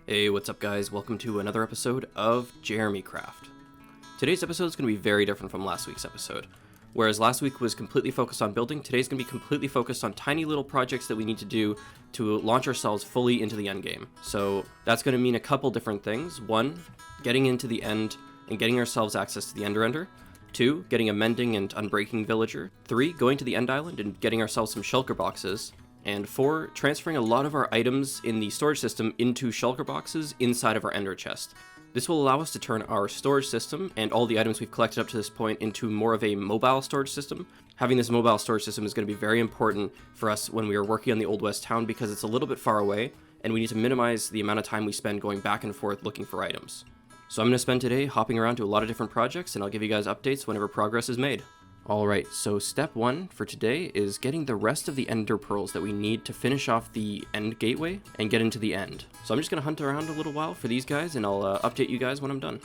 Hey, what's up guys? Welcome to another episode of JeremyCraft. Today's episode is going to be very different from last week's episode. Whereas last week was completely focused on building, today's going to be completely focused on tiny little projects that we need to do to launch ourselves fully into the end game. So that's going to mean a couple different things. One, getting into the end and getting ourselves access to the Ender Ender. 2, getting a mending and unbreaking villager. 3, going to the End Island and getting ourselves some shulker boxes. And 4, transferring a lot of our items in the storage system into shulker boxes inside of our ender chest. This will allow us to turn our storage system and all the items we've collected up to this point into more of a mobile storage system. Having this mobile storage system is going to be very important for us when we are working on the Old West town because it's a little bit far away and we need to minimize the amount of time we spend going back and forth looking for items. So I'm going to spend today hopping around to a lot of different projects and I'll give you guys updates whenever progress is made. Alright, so step 1 for today is getting the rest of the ender pearls that we need to finish off the end gateway and get into the end. So I'm just going to hunt around a little while for these guys and I'll update you guys when I'm done.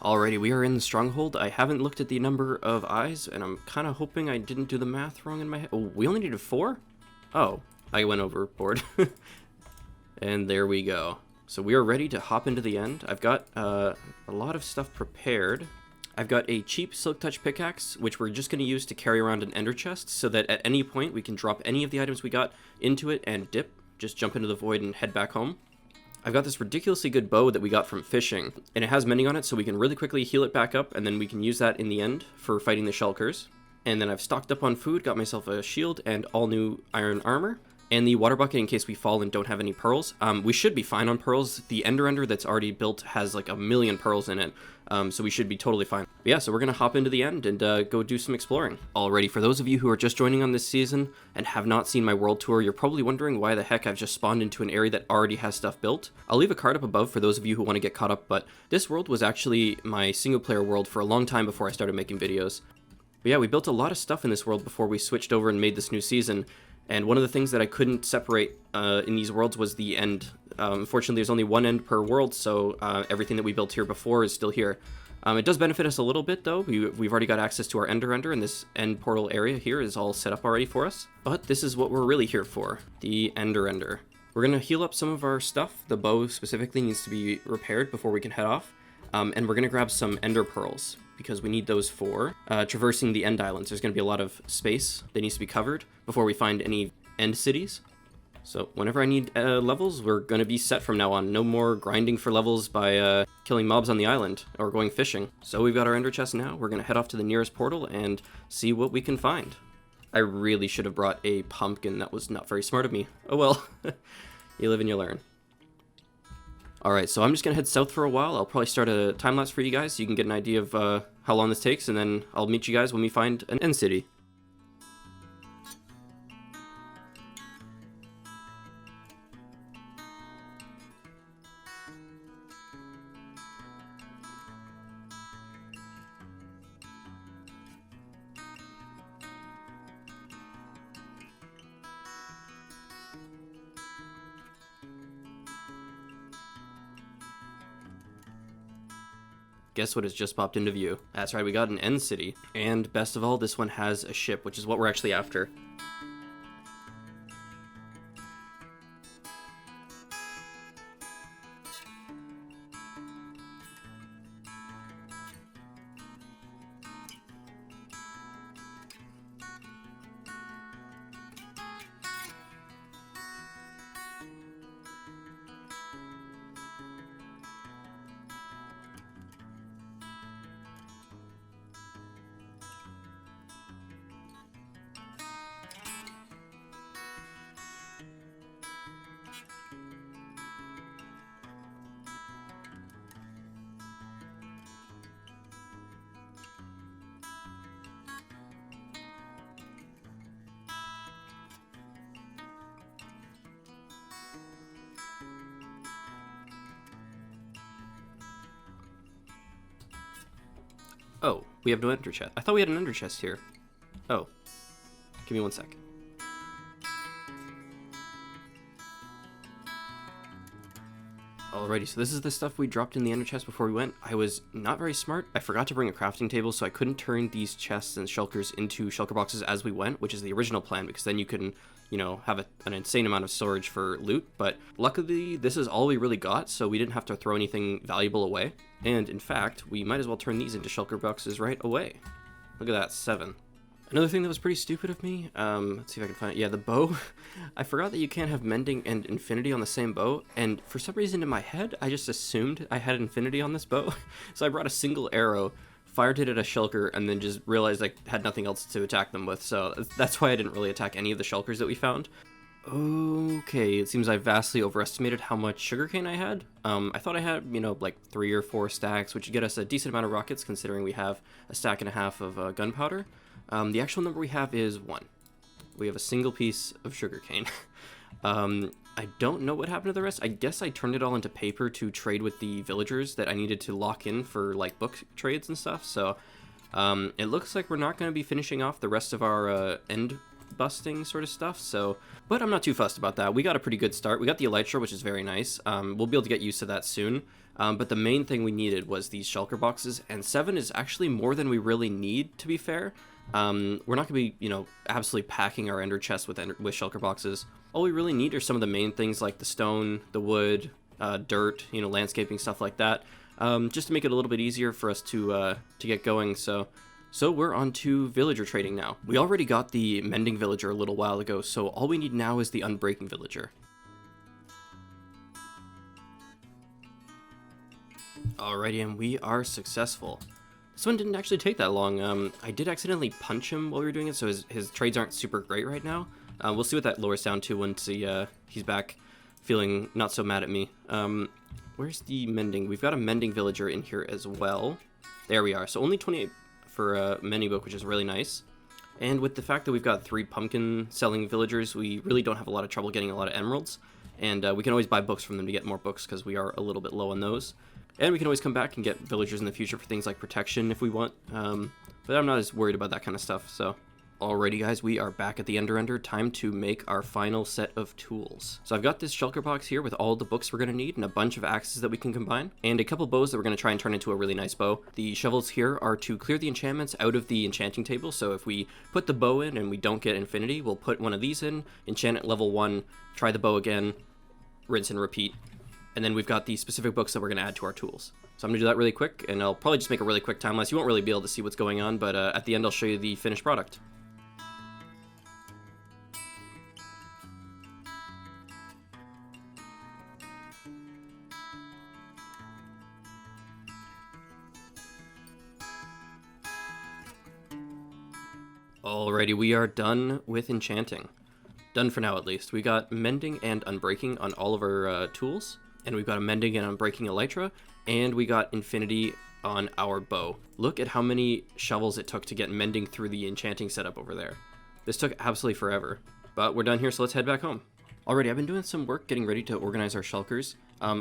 Alrighty, we are in the stronghold. I haven't looked at the number of eyes and I'm kind of hoping I didn't do the math wrong in my head. Oh, we only needed 4? Oh. I went overboard. And there we go. So we are ready to hop into the end. I've got a lot of stuff prepared. I've got a cheap Silk Touch pickaxe, which we're just going to use to carry around an ender chest, so that at any point we can drop any of the items we got into it and dip, just jump into the void and head back home. I've got this ridiculously good bow that we got from fishing, and it has mending on it, so we can really quickly heal it back up, and then we can use that in the end for fighting the shulkers. And then I've stocked up on food, got myself a shield and all new iron armor. And the water bucket in case we fall and don't have any pearls. We should be fine on pearls. The Ender that's already built has like 1,000,000 pearls in it, so we should be totally fine. But yeah, so we're going to hop into the end and go do some exploring. Alrighty, for those of you who are just joining on this season and have not seen my world tour, you're probably wondering why the heck I've just spawned into an area that already has stuff built. I'll leave a card up above for those of you who want to get caught up, but this world was actually my single player world for a long time before I started making videos. But yeah, we built a lot of stuff in this world before we switched over and made this new season. And one of the things that I couldn't separate in these worlds was the end. Unfortunately, there's only one end per world, so everything that we built here before is still here. It does benefit us a little bit, though. We've already got access to our Ender, and this end portal area here is all set up already for us. But this is what we're really here for, the Ender. We're going to heal up some of our stuff. The bow specifically needs to be repaired before we can head off. And we're going to grab some Ender Pearls, because we need those for traversing the end islands. There's going to be a lot of space that needs to be covered before we find any end cities. So whenever I need levels, we're going to be set from now on. No more grinding for levels by killing mobs on the island or going fishing. So we've got our ender chest now. We're going to head off to the nearest portal and see what we can find. I really should have brought a pumpkin. That was not very smart of me. Oh well, you live and you learn. Alright, so I'm just going to head south for a while. I'll probably start a time-lapse for you guys so you can get an idea of how long this takes, and then I'll meet you guys when we find an end city. Guess what has just popped into view? That's right, we got an end city. And best of all, this one has a ship, which is what we're actually after. Oh, we have no ender chest. I thought we had an ender chest here. Oh. Give me 1 sec. Alrighty, so this is the stuff we dropped in the ender chest before we went. I was not very smart. I forgot to bring a crafting table, so I couldn't turn these chests and shulkers into shulker boxes as we went, which is the original plan, because then you can, you know, have an insane amount of storage for loot. But luckily, this is all we really got, so we didn't have to throw anything valuable away. And in fact, we might as well turn these into shulker boxes right away. Look at that, 7. Another thing that was pretty stupid of me, let's see if I can find it. Yeah, the bow. I forgot that you can't have mending and infinity on the same bow, and for some reason in my head, I just assumed I had infinity on this bow. So I brought a single arrow, fired it at a shulker, and then just realized I had nothing else to attack them with, so that's why I didn't really attack any of the shulkers that we found. Okay, it seems I vastly overestimated how much sugarcane I had. I thought I had, you know, like 3 or 4 stacks, which would get us a decent amount of rockets, considering we have a stack and a half of gunpowder. The actual number we have is 1. We have a single piece of sugarcane. I don't know what happened to the rest. I guess I turned it all into paper to trade with the villagers that I needed to lock in for, like, book trades and stuff. So, it looks like we're not going to be finishing off the rest of our end busting sort of stuff. So, but I'm not too fussed about that. We got a pretty good start. We got the elytra, which is very nice. We'll be able to get used to that soon. But the main thing we needed was these shulker boxes, and 7 is actually more than we really need, to be fair. We're not going to be, you know, absolutely packing our ender chest with shulker boxes. All we really need are some of the main things like the stone, the wood, dirt, you know, landscaping, stuff like that, just to make it a little bit easier for us to get going. So we're on to villager trading now. We already got the mending villager a little while ago, so all we need now is the unbreaking villager. Alrighty, and we are successful. This one didn't actually take that long. I did accidentally punch him while we were doing it, so his trades aren't super great right now. We'll see what that lowers down to once he's back feeling not so mad at me. Where's the mending? We've got a mending villager in here as well. There we are. So only 28 for a mending book, which is really nice. And with the fact that we've got 3 pumpkin selling villagers, we really don't have a lot of trouble getting a lot of emeralds. And we can always buy books from them to get more books, because we are a little bit low on those. And we can always come back and get villagers in the future for things like protection if we want. But I'm not as worried about that kind of stuff, so. Alrighty guys, we are back at the Ender. Time to make our final set of tools. So I've got this shulker box here with all the books we're going to need and a bunch of axes that we can combine. And a couple bows that we're going to try and turn into a really nice bow. The shovels here are to clear the enchantments out of the enchanting table. So if we put the bow in and we don't get infinity, we'll put one of these in, enchant at level 1, try the bow again, rinse and repeat. And then we've got the specific books that we're going to add to our tools. So I'm going to do that really quick, and I'll probably just make a really quick time lapse. You won't really be able to see what's going on, but at the end I'll show you the finished product. Alrighty, we are done with enchanting. Done for now, at least. We got mending and unbreaking on all of our tools, and we've got a mending and unbreaking elytra, and we got infinity on our bow. Look at how many shovels it took to get mending through the enchanting setup over there. This took absolutely forever, but we're done here, so let's head back home. Alrighty, I've been doing some work getting ready to organize our shulkers.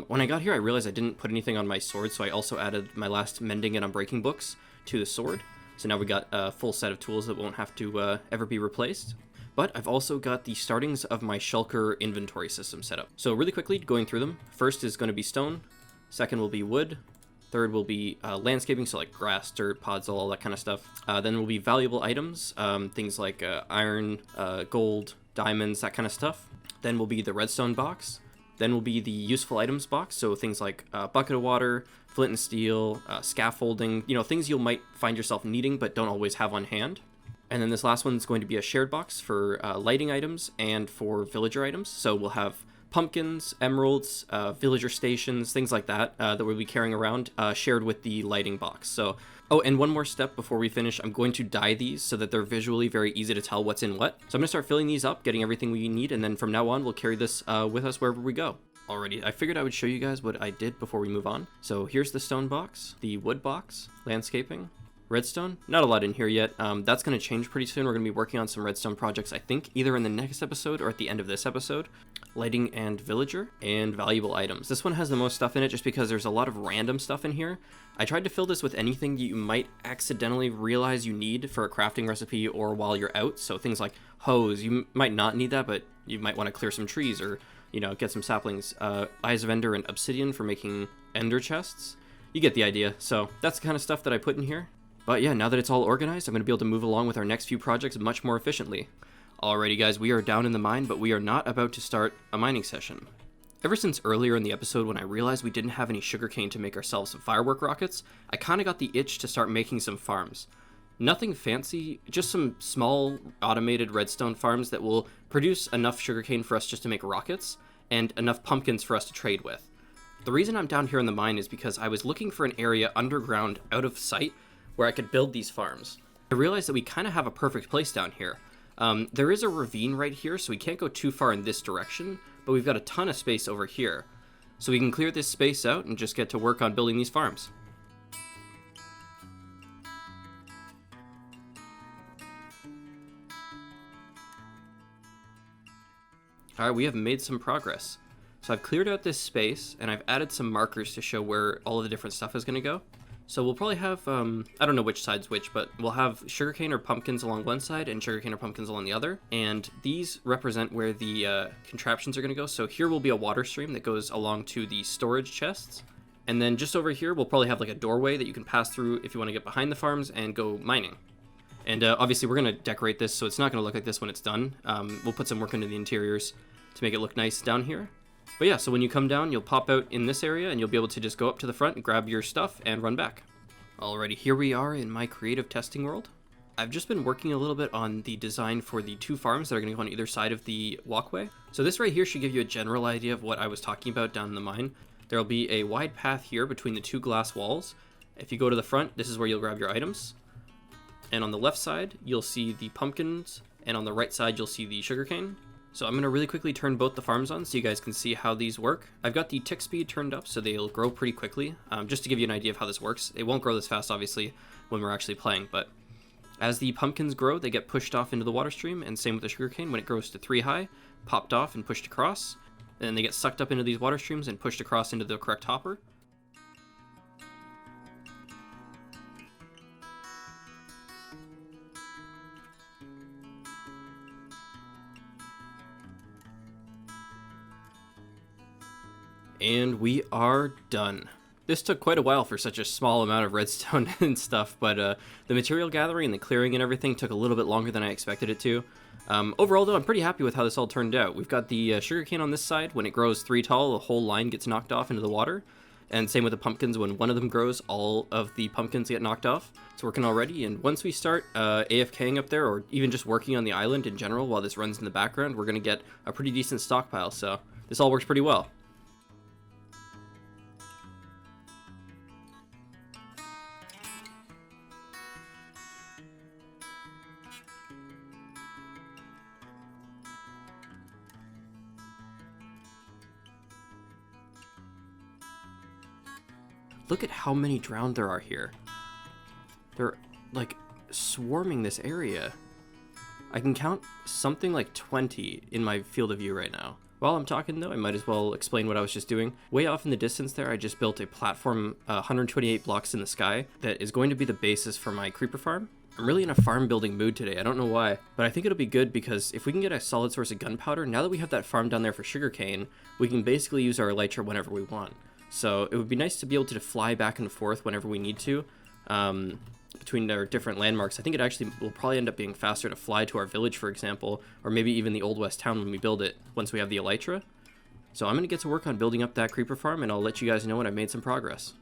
When I got here, I realized I didn't put anything on my sword, so I also added my last mending and unbreaking books to the sword. So now we got a full set of tools that won't have to ever be replaced. But I've also got the startings of my shulker inventory system set up. So really quickly, going through them. First is going to be stone. Second will be wood. Third will be landscaping, so like grass, dirt, pods, all that kind of stuff. Then will be valuable items, things like iron, gold, diamonds, that kind of stuff. Then will be the redstone box. Then will be the useful items box, so things like bucket of water, flint and steel, scaffolding, you know, things you might find yourself needing but don't always have on hand. And then this last one is going to be a shared box for lighting items and for villager items. So we'll have pumpkins, emeralds, villager stations, things like that that we'll be carrying around, shared with the lighting box. So, oh, and one more step before we finish, I'm going to dye these so that they're visually very easy to tell what's in what. So I'm going to start filling these up, getting everything we need, and then from now on, we'll carry this with us wherever we go. Alrighty, I figured I would show you guys what I did before we move on. So here's the stone box, the wood box, landscaping, redstone. Not a lot in here yet. That's going to change pretty soon. We're going to be working on some redstone projects, I think, either in the next episode or at the end of this episode. Lighting and villager, and valuable items. This one has the most stuff in it just because there's a lot of random stuff in here. I tried to fill this with anything you might accidentally realize you need for a crafting recipe or while you're out. So things like hose, you might not need that, but you might want to clear some trees, or you know, get some saplings. Eyes of Ender and Obsidian for making Ender chests. You get the idea. So that's the kind of stuff that I put in here. But yeah, now that it's all organized, I'm going to be able to move along with our next few projects much more efficiently. Alrighty guys, we are down in the mine, but we are not about to start a mining session. Ever since earlier in the episode when I realized we didn't have any sugarcane to make ourselves some firework rockets, I kind of got the itch to start making some farms. Nothing fancy, just some small automated redstone farms that will produce enough sugarcane for us just to make rockets, and enough pumpkins for us to trade with. The reason I'm down here in the mine is because I was looking for an area underground out of sight where I could build these farms. I realized that we kind of have a perfect place down here. There is a ravine right here, so we can't go too far in this direction, but we've got a ton of space over here. So we can clear this space out and just get to work on building these farms. Alright, we have made some progress. So I've cleared out this space, and I've added some markers to show where all of the different stuff is going to go. So we'll probably have, I don't know which side's which, but we'll have sugarcane or pumpkins along one side and sugarcane or pumpkins along the other. And these represent where the contraptions are going to go. So here will be a water stream that goes along to the storage chests. And then just over here, we'll probably have like a doorway that you can pass through if you want to get behind the farms and go mining. And obviously we're going to decorate this, so it's not going to look like this when it's done. We'll put some work into the interiors to make it look nice down here. But yeah, so when you come down, you'll pop out in this area and you'll be able to just go up to the front and grab your stuff and run back. Alrighty, here we are in my creative testing world. I've just been working a little bit on the design for the two farms that are going to go on either side of the walkway. So this right here should give you a general idea of what I was talking about down in the mine. There'll be a wide path here between the two glass walls. If you go to the front, this is where you'll grab your items. And on the left side, you'll see the pumpkins, and on the right side, you'll see the sugarcane. So I'm going to really quickly turn both the farms on so you guys can see how these work. I've got the tick speed turned up so they'll grow pretty quickly, just to give you an idea of how this works. It won't grow this fast, obviously, when we're actually playing, but as the pumpkins grow, they get pushed off into the water stream, and same with the sugarcane. When it grows to 3 high, popped off and pushed across, and then they get sucked up into these water streams and pushed across into the correct hopper. And we are done. This took quite a while for such a small amount of redstone and stuff, but the material gathering and the clearing and everything took a little bit longer than I expected it to. Overall, though, I'm pretty happy with how this all turned out. We've got the sugarcane on this side. When it grows 3 tall, the whole line gets knocked off into the water. And same with the pumpkins. When one of them grows, all of the pumpkins get knocked off. It's working already, and once we start AFKing up there, or even just working on the island in general while this runs in the background, we're going to get a pretty decent stockpile, so this all works pretty well. Look at how many drowned there are here. They're, like, swarming this area. I can count something like 20 in my field of view right now. While I'm talking, though, I might as well explain what I was just doing. Way off in the distance there, I just built a platform 128 blocks in the sky that is going to be the basis for my creeper farm. I'm really in a farm building mood today, I don't know why, but I think it'll be good because if we can get a solid source of gunpowder, now that we have that farm down there for sugarcane, we can basically use our elytra whenever we want. So it would be nice to be able to fly back and forth whenever we need to between our different landmarks. I think it actually will probably end up being faster to fly to our village, for example, or maybe even the Old West Town when we build it once we have the elytra. So I'm going to get to work on building up that creeper farm, and I'll let you guys know when I've made some progress.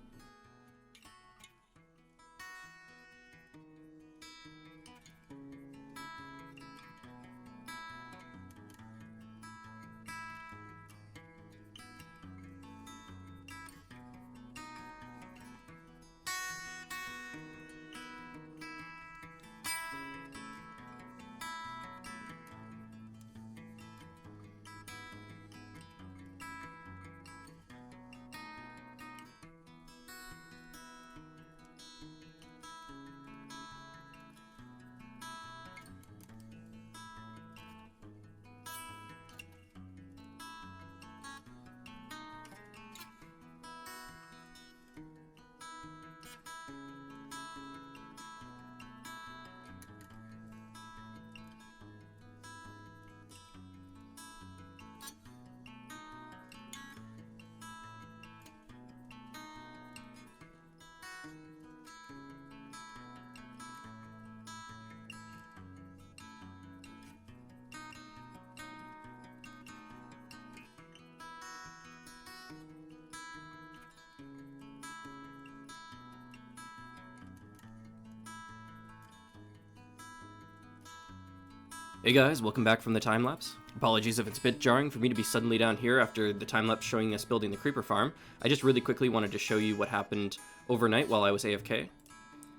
Hey guys, welcome back from the time-lapse. Apologies if it's a bit jarring for me to be suddenly down here after the time-lapse showing us building the creeper farm. I just really quickly wanted to show you what happened overnight while I was AFK.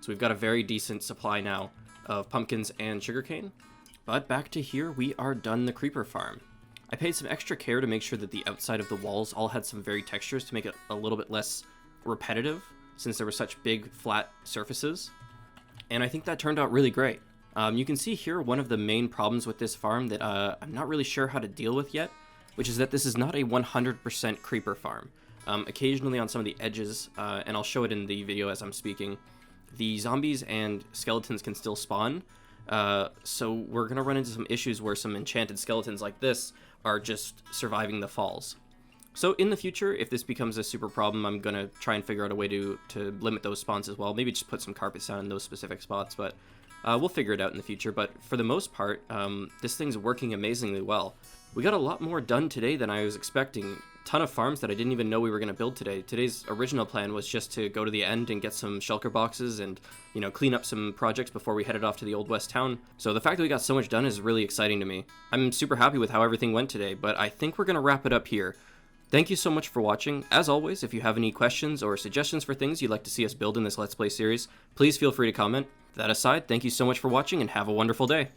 So we've got a very decent supply now of pumpkins and sugarcane. But back to here, we are done the creeper farm. I paid some extra care to make sure that the outside of the walls all had some varied textures to make it a little bit less repetitive, since there were such big flat surfaces. And I think that turned out really great. You can see here one of the main problems with this farm that I'm not really sure how to deal with yet, which is that this is not a 100% creeper farm. Occasionally on some of the edges, and I'll show it in the video as I'm speaking, the zombies and skeletons can still spawn, so we're going to run into some issues where some enchanted skeletons like this are just surviving the falls. So in the future, if this becomes a super problem, I'm going to try and figure out a way to limit those spawns as well. Maybe just put some carpets down in those specific spots, but we'll figure it out in the future. But for the most part, this thing's working amazingly well. We got a lot more done today than I was expecting. Ton of farms that I didn't even know we were going to build today. Today's original plan was just to go to the end and get some shulker boxes and, you know, clean up some projects before we headed off to the Old West town. So the fact that we got so much done is really exciting to me. I'm super happy with how everything went today, but I think we're going to wrap it up here. Thank you so much for watching. As always, if you have any questions or suggestions for things you'd like to see us build in this Let's Play series, please feel free to comment. That aside, thank you so much for watching and have a wonderful day.